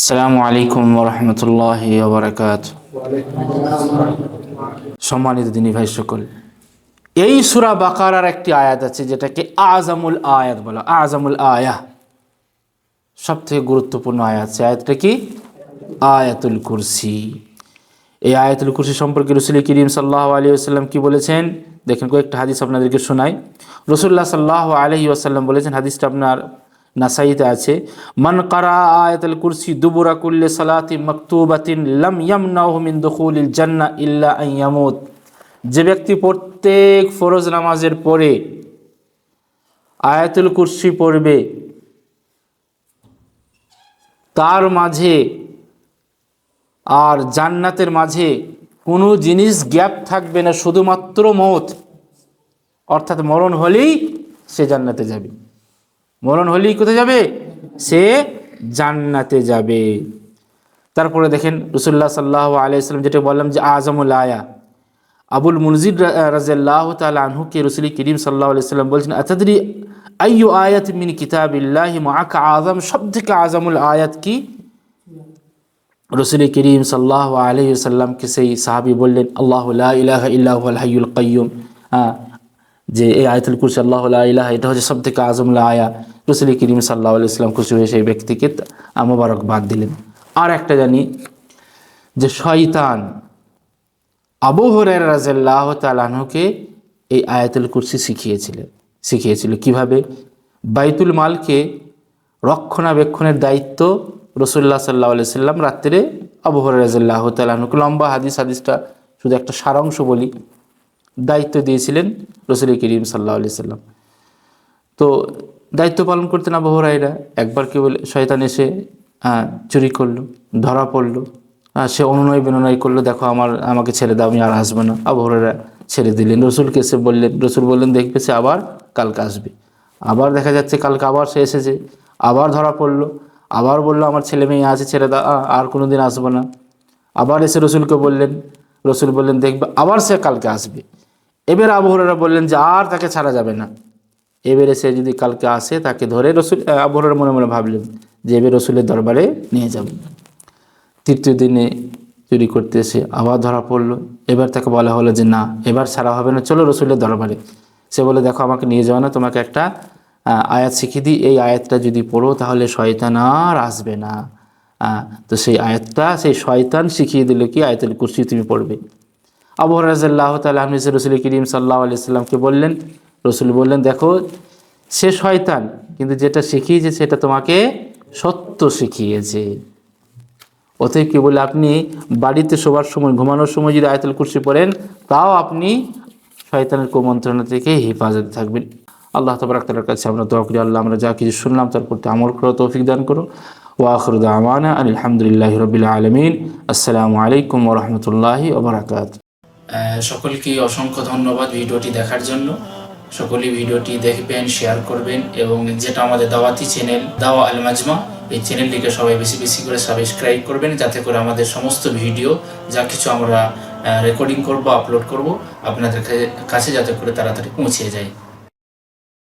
আসসালামু আলাইকুম ওরহমতুল্লাহি ওয়াবারাকাতুহু। সম্মানিত দিনী ভাই সকল, এই সূরা বাকারার একটি আয়াত আছে যেটাকে আযামুল আয়াত বলা। আযামুল আয়াহ, সবথেকে গুরুত্বপূর্ণ আয়াত। সে আয়াতটা কি? আয়াতুল কুরসি। এই আয়াতুল কুরসি সম্পর্কে রাসূল করিম সাল্লাল্লাহু আলাইহি ওয়াসাল্লাম কি বলেছেন দেখেন, কয়েকটা হাদিস আপনাদেরকে শোনাই। রাসূলুল্লাহ সাল্লাল্লাহু আলাইহি ওয়াসাল্লাম বলেছেন, হাদিসটা আপনার নাসাইতে আছে, মান কারা আয়াতুল কুরসি দুবুরা কুল্লি সালাতি মাকতুবাতিন লাম ইয়ামনাহু মিন দুখুলিল জান্নাহ ইল্লা আন ইয়ামুত। যে ব্যক্তি প্রত্যেক ফরজ নামাজের পরে আয়াতুল কুরসি পড়বে, তার মাঝে আর জান্নাতের মাঝে কোনো জিনিস গ্যাপ থাকবে না, শুধুমাত্র মওত, অর্থাৎ মরণ হলেই সে জান্নাতে যাবে। মরণ হলেই কোথায় যাবে? সে জান্নাতে যাবে। তারপরে দেখেন রাসূলুল্লাহ সাল্লাল্লাহু আলাইহি ওয়াসাল্লাম যেটা বললাম যে আযামুল আয়া, আবুল মুনজির রাদিয়াল্লাহু তাআলা আনহুকে রাসূল করিম সাল্লাল্লাহু আলাইহি ওয়াসাল্লাম বলছেন, আতাদরি আইয়ু আয়াতিন মিন কিতাবিল্লাহি মাআকা আযাম, সবথেকে আযামুল আয়াত কি? রাসূল করিম সাল্লাল্লাহু আলাইহি ওয়াসাল্লামকে সেই সাহাবী বললেন, আল্লাহু লা ইলাহা ইল্লা হুয়াল হাইয়ুল কাইয়্যুম। যে এই আয়াতুল কুরসি আল্লাহু লা ইলাহা, এটা হচ্ছে সবথেকে আযামুল আয়া। রাসূল করিম সাল্লাল্লাহু আলাইহি ওয়াসাল্লাম খুশি হয়ে সেই ব্যক্তিকে মোবারকবাদ দিলেন। আর একটা জানি যে শয়তান আবু হুরায়রা রাদিয়াল্লাহু তাআলা আনহুকে এই আয়াতুল কুরসি শিখিয়েছিল কিভাবে? বাইতুল মালকে রক্ষণাবেক্ষণের দায়িত্ব রাসূলুল্লাহ সাল্লাল্লাহু আলাইহি ওয়াসাল্লাম রাত্রে আবু হুরায়রা রাদিয়াল্লাহু তাআলা আনহুকে, লম্বা হাদিসটা শুধু একটা সারাংশ বলি, দায়িত্ব দিয়েছিলেন রাসূল করিম সাল্লাল্লাহু আলাইহি ওয়াসাল্লাম। তো দায়িত্ব পালন করতেন আবু হুরায়রা। একবার কি বলে শয়তান এসে চুরি করলো, ধরা পড়লো। সে অনুনয় বিনয় করলো, দেখো আমাকে ছেড়ে দাও, আমি আর আসবো না। আবু হুরায়রা ছেড়ে দিলেন। রসুলকে এসে বললেন, রসুল বললেন দেখবে সে আবার কালকে আসবে। আবার দেখা যাচ্ছে কালকে আবার সে এসেছে, আবার ধরা পড়লো, আবার বললো আমার ছেলে মেয়ে আছে, ছেড়ে দাও, আর কোনো দিন আসবো না। আবার এসে রসুলকে বললেন, রসুল বললেন দেখবে আবার সে কালকে আসবে। এবার আবু হুরায়রা বললেন যে আর তাকে ছাড়া যাবে না। এবারে সে যদি কালকে আসে তাকে ধরে আবু হুরায়রা মনে মনে ভাবলেন যে এবার রসুলের দরবারে নিয়ে যাব। তৃতীয় দিনে চুরি করতে এসে আবার ধরা পড়লো। এবার তাকে বলা হলো যে না, এবার ছাড়া হবে না, চলো রসুলের দরবারে। সে বলে দেখো আমাকে নিয়ে যাও না, তোমাকে একটা আয়াত শিখিয়ে দিই, এই আয়াতটা যদি পড়ো তাহলে শয়তান আর আসবে না। তো সেই আয়াতটা সেই শয়তান শিখিয়ে দিল কি আয়াতুল কুরসি তুমি পড়বে। আবু হুরায়রা রাদিয়াল্লাহু তাআলা আনহু রাসূল করিম সাল্লাল্লাহু আলাইহি ওয়াসাল্লামকে বললেন, রসুল বললেন দেখো সে শয়তান, কিন্তু যেটা শিখিয়েছে সেটা তোমাকে সত্য শিখিয়েছে। অতএব কি বলে আপনি বাড়িতে শোবার সময়, ঘুমানোর সময় যদি আয়াতুল কুরসি পড়েন, তাও আপনি শয়তানের কুমন্ত্রণা থেকে হেফাজতে থাকবেন। আল্লাহ তাবারক তাআলার কাছে আমরা দোয়া করি, আল্লাহ আমরা যা কিছু শুনলাম তার প্রতি আমল করার তৌফিক দান করো। ওয়া আখিরু দাওয়ানা আলহামদুলিল্লাহি রাব্বিল আলামিন। আসসালামু আলাইকুম ওয়া রাহমাতুল্লাহি ওয়া বারাকাতুহু। সকলকে অসংখ্য ধন্যবাদ ভিডিওটি দেখার জন্য। সকলেই ভিডিওটি দেখবেন, শেয়ার করবেন, এবং যেটা আমাদের দাওয়াতি চ্যানেল দাওয়া আল মাজমা, এই চ্যানেলটিকে সবাই বেশি বেশি করে সাবস্ক্রাইব করবেন, যাতে করে আমাদের সমস্ত ভিডিও যা কিছু আমরা রেকর্ডিং করব, আপলোড করব, আপনাদের কাছে যাতে করে তাড়াতাড়ি পৌঁছে যায়।